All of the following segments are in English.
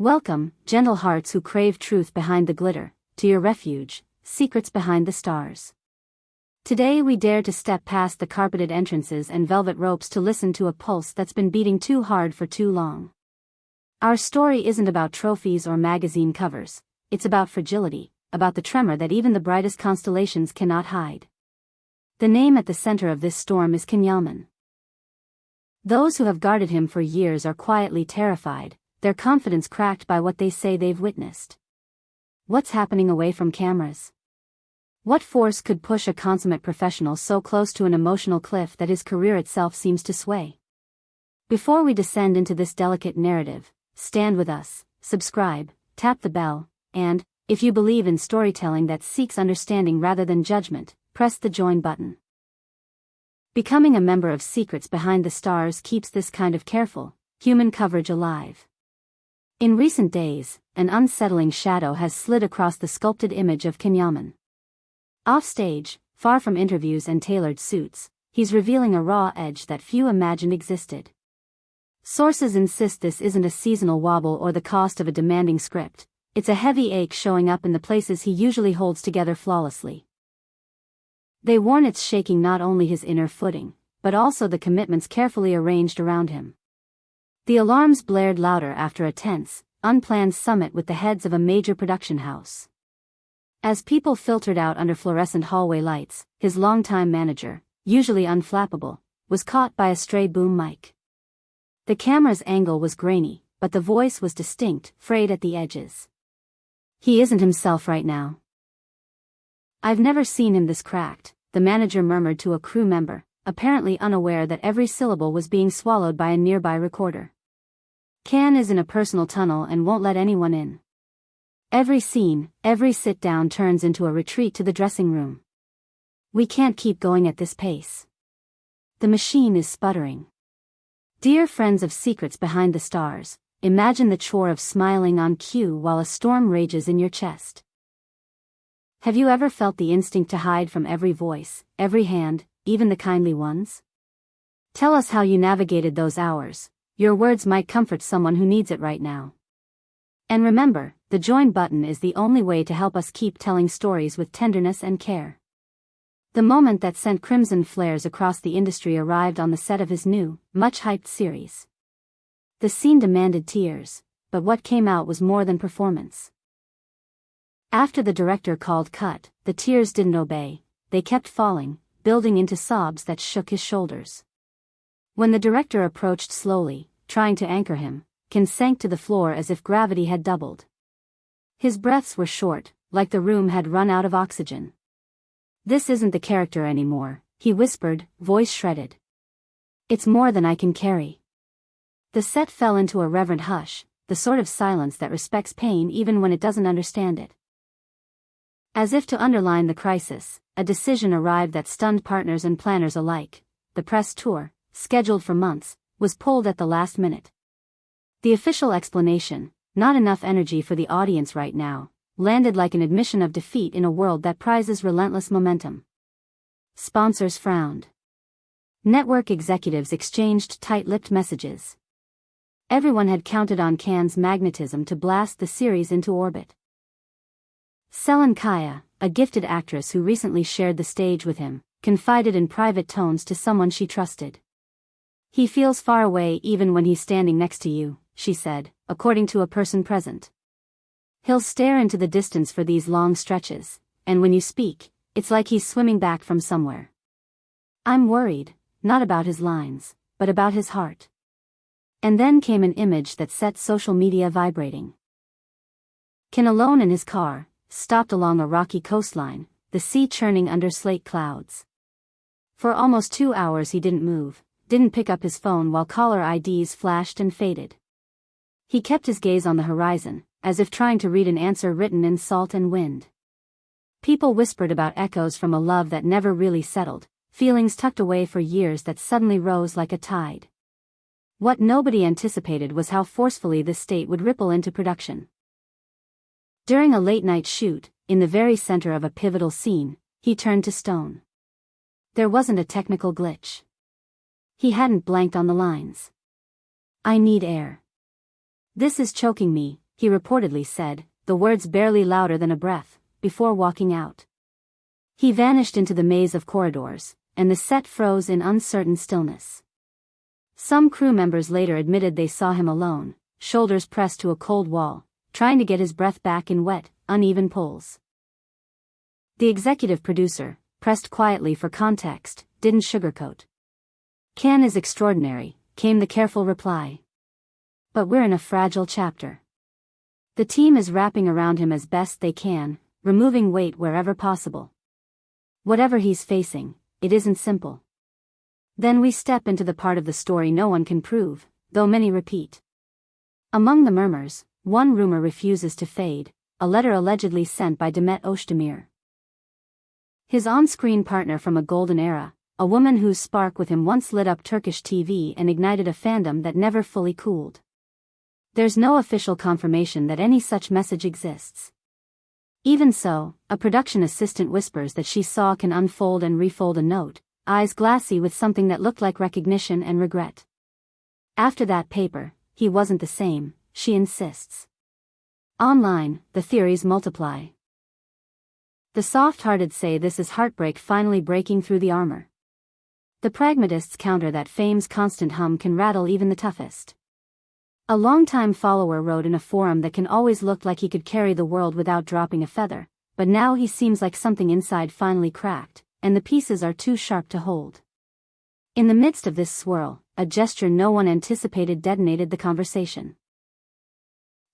Welcome, gentle hearts who crave truth behind the glitter, to your refuge, secrets behind the stars. Today we dare to step past the carpeted entrances and velvet ropes to listen to a pulse that's been beating too hard for too long. Our story isn't about trophies or magazine covers, it's about fragility, about the tremor that even the brightest constellations cannot hide. The name at the center of this storm is Yaman. Those who have guarded him for years are quietly terrified, their confidence cracked by what they say they've witnessed. What's happening away from cameras? What force could push a consummate professional so close to an emotional cliff that his career itself seems to sway? Before we descend into this delicate narrative, stand with us, subscribe, tap the bell, and, if you believe in storytelling that seeks understanding rather than judgment, press the join button. Becoming a member of Secrets Behind the Stars keeps this kind of careful, human coverage alive. In recent days, an unsettling shadow has slid across the sculpted image of Yaman. Offstage, far from interviews and tailored suits, he's revealing a raw edge that few imagined existed. Sources insist this isn't a seasonal wobble or the cost of a demanding script, it's a heavy ache showing up in the places he usually holds together flawlessly. They warn it's shaking not only his inner footing, but also the commitments carefully arranged around him. The alarms blared louder after a tense, unplanned summit with the heads of a major production house. As people filtered out under fluorescent hallway lights, his longtime manager, usually unflappable, was caught by a stray boom mic. The camera's angle was grainy, but the voice was distinct, frayed at the edges. He isn't himself right now. I've never seen him this cracked, the manager murmured to a crew member, apparently unaware that every syllable was being swallowed by a nearby recorder. Can is in a personal tunnel and won't let anyone in. Every scene, every sit-down turns into a retreat to the dressing room. We can't keep going at this pace. The machine is sputtering. Dear friends of Secrets Behind the Stars, imagine the chore of smiling on cue while a storm rages in your chest. Have you ever felt the instinct to hide from every voice, every hand, even the kindly ones? Tell us how you navigated those hours. Your words might comfort someone who needs it right now. And remember, the join button is the only way to help us keep telling stories with tenderness and care. The moment that sent crimson flares across the industry arrived on the set of his new, much-hyped series. The scene demanded tears, but what came out was more than performance. After the director called cut, the tears didn't obey, they kept falling, building into sobs that shook his shoulders. When the director approached slowly, trying to anchor him, Ken sank to the floor as if gravity had doubled. His breaths were short, like the room had run out of oxygen. This isn't the character anymore, he whispered, voice shredded. It's more than I can carry. The set fell into a reverent hush, the sort of silence that respects pain even when it doesn't understand it. As if to underline the crisis, a decision arrived that stunned partners and planners alike. The press tour, scheduled for months, was pulled at the last minute. The official explanation, not enough energy for the audience right now, landed like an admission of defeat in a world that prizes relentless momentum. Sponsors frowned. Network executives exchanged tight-lipped messages. Everyone had counted on Can's magnetism to blast the series into orbit. Selin Kaya, a gifted actress who recently shared the stage with him, confided in private tones to someone she trusted. He feels far away even when he's standing next to you, she said, according to a person present. He'll stare into the distance for these long stretches, and when you speak, it's like he's swimming back from somewhere. I'm worried, not about his lines, but about his heart. And then came an image that set social media vibrating. Ken alone in his car, stopped along a rocky coastline, the sea churning under slate clouds. For almost 2 hours he didn't move, didn't pick up his phone while caller IDs flashed and faded. He kept his gaze on the horizon, as if trying to read an answer written in salt and wind. People whispered about echoes from a love that never really settled, feelings tucked away for years that suddenly rose like a tide. What nobody anticipated was how forcefully this state would ripple into production. During a late-night shoot, in the very center of a pivotal scene, he turned to stone. There wasn't a technical glitch. He hadn't blanked on the lines. I need air. This is choking me, he reportedly said, the words barely louder than a breath, before walking out. He vanished into the maze of corridors, and the set froze in uncertain stillness. Some crew members later admitted they saw him alone, shoulders pressed to a cold wall, trying to get his breath back in wet, uneven pulls. The executive producer, pressed quietly for context, didn't sugarcoat. "Can is extraordinary," came the careful reply. "But we're in a fragile chapter." The team is wrapping around him as best they can, removing weight wherever possible. Whatever he's facing, it isn't simple. Then we step into the part of the story no one can prove, though many repeat. Among the murmurs, one rumor refuses to fade, a letter allegedly sent by Demet Özdemir, his on-screen partner from a golden era, a woman whose spark with him once lit up Turkish TV and ignited a fandom that never fully cooled. There's no official confirmation that any such message exists. Even so, a production assistant whispers that she saw can unfold and refold a note, eyes glassy with something that looked like recognition and regret. After that paper, he wasn't the same, she insists. Online, the theories multiply. The soft-hearted say this is heartbreak finally breaking through the armor. The pragmatists counter that fame's constant hum can rattle even the toughest. A longtime follower wrote in a forum that can always look like he could carry the world without dropping a feather, but now he seems like something inside finally cracked, and the pieces are too sharp to hold. In the midst of this swirl, a gesture no one anticipated detonated the conversation.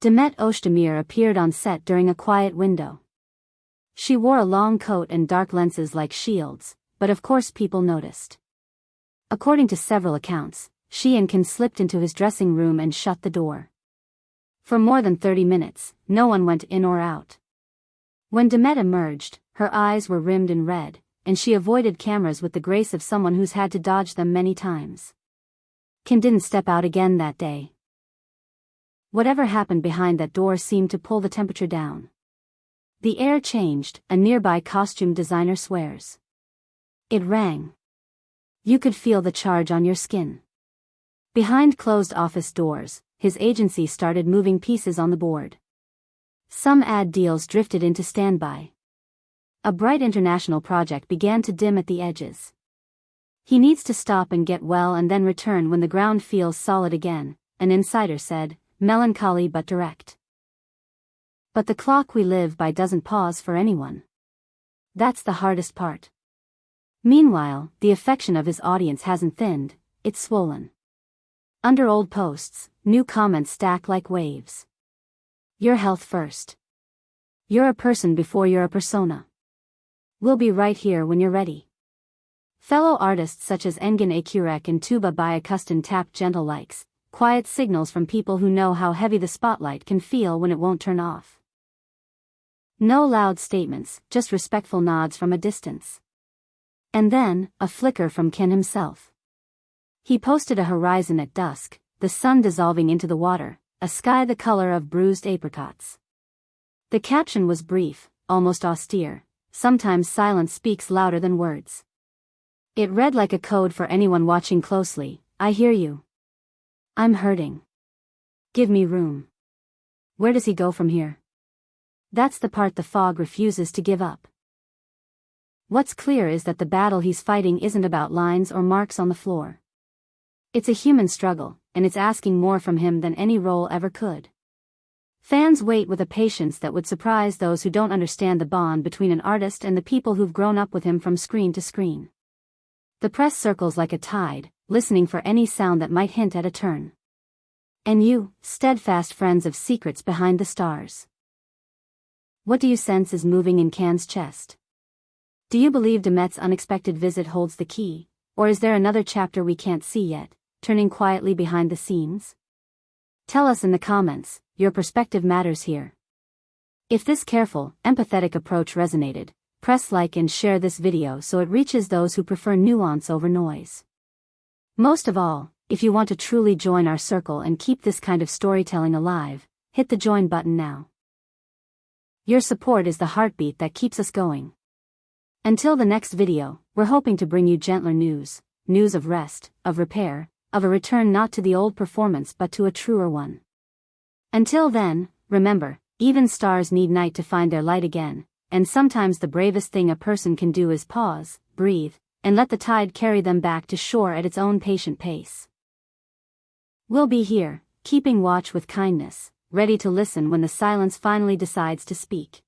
Demet Özdemir appeared on set during a quiet window. She wore a long coat and dark lenses like shields, but of course people noticed. According to several accounts, she and Can slipped into his dressing room and shut the door. For more than 30 minutes, no one went in or out. When Demet emerged, her eyes were rimmed in red, and she avoided cameras with the grace of someone who's had to dodge them many times. Can didn't step out again that day. Whatever happened behind that door seemed to pull the temperature down. The air changed, a nearby costume designer swears. It rang. You could feel the charge on your skin. Behind closed office doors, his agency started moving pieces on the board. Some ad deals drifted into standby. A bright international project began to dim at the edges. He needs to stop and get well and then return when the ground feels solid again, an insider said, melancholy but direct. But the clock we live by doesn't pause for anyone. That's the hardest part. Meanwhile, the affection of his audience hasn't thinned, it's swollen. Under old posts, new comments stack like waves. Your health first. You're a person before you're a persona. We'll be right here when you're ready. Fellow artists such as Engin Akurek and Tuba Bayakustun tapped gentle likes, quiet signals from people who know how heavy the spotlight can feel when it won't turn off. No loud statements, just respectful nods from a distance. And then, a flicker from Ken himself. He posted a horizon at dusk, the sun dissolving into the water, a sky the color of bruised apricots. The caption was brief, almost austere. Sometimes silence speaks louder than words. It read like a code for anyone watching closely. I hear you. I'm hurting. Give me room. Where does he go from here? That's the part the fog refuses to give up. What's clear is that the battle he's fighting isn't about lines or marks on the floor. It's a human struggle, and it's asking more from him than any role ever could. Fans wait with a patience that would surprise those who don't understand the bond between an artist and the people who've grown up with him from screen to screen. The press circles like a tide, listening for any sound that might hint at a turn. And you, steadfast friends of secrets behind the stars. What do you sense is moving in Can's chest? Do you believe Demet's unexpected visit holds the key, or is there another chapter we can't see yet, turning quietly behind the scenes? Tell us in the comments, your perspective matters here. If this careful, empathetic approach resonated, press like and share this video so it reaches those who prefer nuance over noise. Most of all, if you want to truly join our circle and keep this kind of storytelling alive, hit the join button now. Your support is the heartbeat that keeps us going. Until the next video, we're hoping to bring you gentler news of rest, of repair, of a return not to the old performance but to a truer one. Until then, Remember, even stars need night to find their light again, and sometimes the bravest thing a person can do is pause, breathe, and let the tide carry them back to shore at its own patient pace. We'll be here, keeping watch with kindness, ready to listen when the silence finally decides to speak.